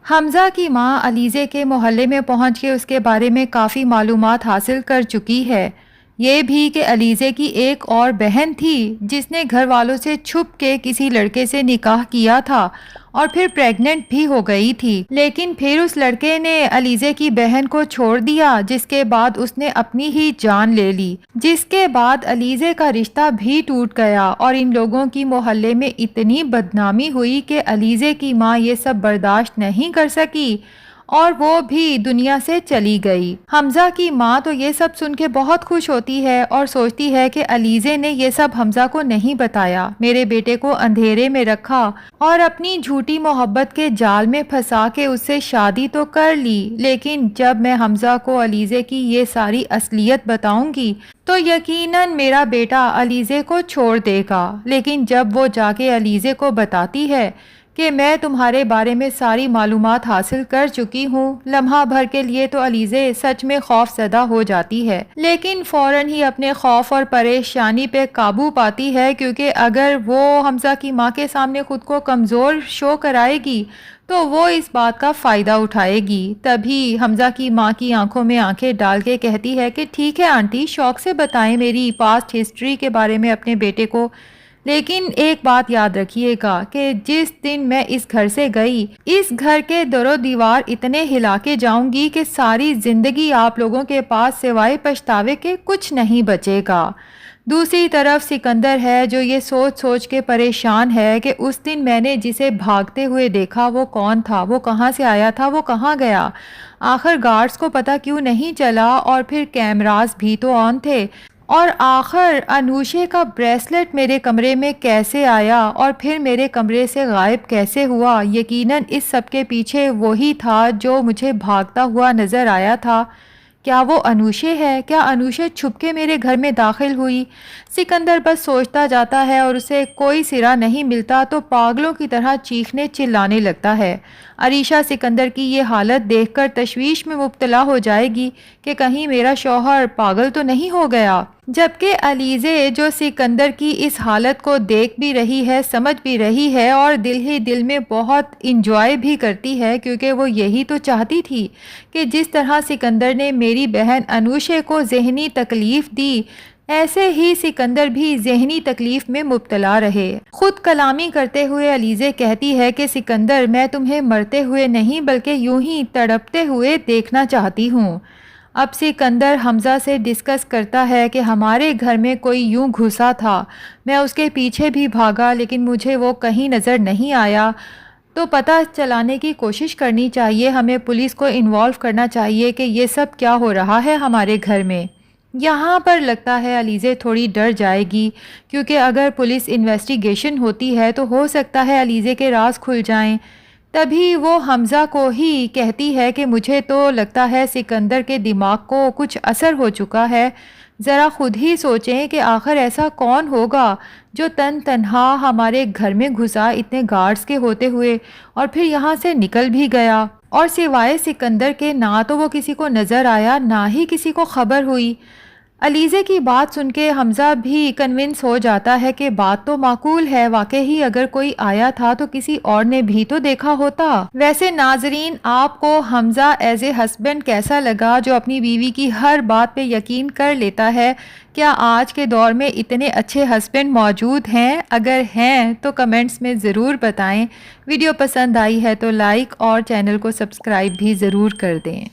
حمزہ کی ماں علیزے کے محلے میں پہنچ کے اس کے بارے میں کافی معلومات حاصل کر چکی ہے، یہ بھی کہ علیزے کی ایک اور بہن تھی جس نے گھر والوں سے چھپ کے کسی لڑکے سے نکاح کیا تھا اور پھر پریگننٹ بھی ہو گئی تھی، لیکن پھر اس لڑکے نے علیزے کی بہن کو چھوڑ دیا، جس کے بعد اس نے اپنی ہی جان لے لی، جس کے بعد علیزے کا رشتہ بھی ٹوٹ گیا اور ان لوگوں کی محلے میں اتنی بدنامی ہوئی کہ علیزے کی ماں یہ سب برداشت نہیں کر سکی اور وہ بھی دنیا سے چلی گئی۔ حمزہ کی ماں تو یہ سب سن کے بہت خوش ہوتی ہے اور سوچتی ہے کہ علیزے نے یہ سب حمزہ کو نہیں بتایا، میرے بیٹے کو اندھیرے میں رکھا اور اپنی جھوٹی محبت کے جال میں پھنسا کے اس سے شادی تو کر لی، لیکن جب میں حمزہ کو علیزے کی یہ ساری اصلیت بتاؤں گی تو یقیناً میرا بیٹا علیزے کو چھوڑ دے گا۔ لیکن جب وہ جا کے علیزے کو بتاتی ہے کہ میں تمہارے بارے میں ساری معلومات حاصل کر چکی ہوں، لمحہ بھر کے لیے تو علیزے سچ میں خوف زدہ ہو جاتی ہے، لیکن فوراً ہی اپنے خوف اور پریشانی پہ قابو پاتی ہے، کیونکہ اگر وہ حمزہ کی ماں کے سامنے خود کو کمزور شو کرائے گی تو وہ اس بات کا فائدہ اٹھائے گی۔ تبھی حمزہ کی ماں کی آنکھوں میں آنکھیں ڈال کے کہتی ہے کہ ٹھیک ہے آنٹی، شوق سے بتائیں میری پاسٹ ہسٹری کے بارے میں اپنے بیٹے کو، لیکن ایک بات یاد رکھیے گا کہ جس دن میں اس گھر سے گئی، اس گھر کے در و دیوار اتنے ہلا کے جاؤں گی کہ ساری زندگی آپ لوگوں کے پاس سوائے پچھتاوے کے کچھ نہیں بچے گا۔ دوسری طرف سکندر ہے جو یہ سوچ سوچ کے پریشان ہے کہ اس دن میں نے جسے بھاگتے ہوئے دیکھا وہ کون تھا، وہ کہاں سے آیا تھا، وہ کہاں گیا، آخر گارڈز کو پتہ کیوں نہیں چلا، اور پھر کیمراز بھی تو آن تھے، اور آخر انوشے کا بریسلٹ میرے کمرے میں کیسے آیا اور پھر میرے کمرے سے غائب کیسے ہوا۔ یقیناً اس سب کے پیچھے وہی تھا جو مجھے بھاگتا ہوا نظر آیا تھا۔ کیا وہ انوشے ہے؟ کیا انوشے چھپ کے میرے گھر میں داخل ہوئی؟ سکندر بس سوچتا جاتا ہے اور اسے کوئی سرا نہیں ملتا تو پاگلوں کی طرح چیخنے چلانے لگتا ہے۔ عریشہ سکندر کی یہ حالت دیکھ کر تشویش میں مبتلا ہو جائے گی کہ کہیں میرا شوہر پاگل تو نہیں ہو گیا، جبکہ علیزے جو سکندر کی اس حالت کو دیکھ بھی رہی ہے، سمجھ بھی رہی ہے اور دل ہی دل میں بہت انجوائے بھی کرتی ہے، کیونکہ وہ یہی تو چاہتی تھی کہ جس طرح سکندر نے میری بہن انوشے کو ذہنی تکلیف دی، ایسے ہی سکندر بھی ذہنی تکلیف میں مبتلا رہے۔ خود کلامی کرتے ہوئے علیزے کہتی ہے کہ سکندر، میں تمہیں مرتے ہوئے نہیں بلکہ یوں ہی تڑپتے ہوئے دیکھنا چاہتی ہوں۔ اب سکندر حمزہ سے ڈسکس کرتا ہے کہ ہمارے گھر میں کوئی یوں گھسا تھا، میں اس کے پیچھے بھی بھاگا لیکن مجھے وہ کہیں نظر نہیں آیا، تو پتہ چلانے کی کوشش کرنی چاہیے، ہمیں پولیس کو انوالو کرنا چاہیے کہ یہ سب کیا ہو رہا ہے ہمارے گھر میں۔ یہاں پر لگتا ہے علیزے تھوڑی ڈر جائے گی، کیونکہ اگر پولیس انویسٹیگیشن ہوتی ہے تو ہو سکتا ہے علیزے کے راز کھل جائیں۔ تبھی وہ حمزہ کو ہی کہتی ہے کہ مجھے تو لگتا ہے سکندر کے دماغ کو کچھ اثر ہو چکا ہے، ذرا خود ہی سوچیں کہ آخر ایسا کون ہوگا جو تنہا ہمارے گھر میں گھسا اتنے گارڈز کے ہوتے ہوئے اور پھر یہاں سے نکل بھی گیا، اور سوائے سکندر کے نہ تو وہ کسی کو نظر آیا نہ ہی کسی کو خبر ہوئی۔ علیزے کی بات سن کے حمزہ بھی کنونس ہو جاتا ہے کہ بات تو معقول ہے، واقعی اگر کوئی آیا تھا تو کسی اور نے بھی تو دیکھا ہوتا۔ ویسے ناظرین، آپ کو حمزہ ایز اے ہسبینڈ کیسا لگا جو اپنی بیوی کی ہر بات پہ یقین کر لیتا ہے؟ کیا آج کے دور میں اتنے اچھے ہسبینڈ موجود ہیں؟ اگر ہیں تو کمنٹس میں ضرور بتائیں۔ ویڈیو پسند آئی ہے تو لائک اور چینل کو سبسکرائب بھی ضرور کر دیں۔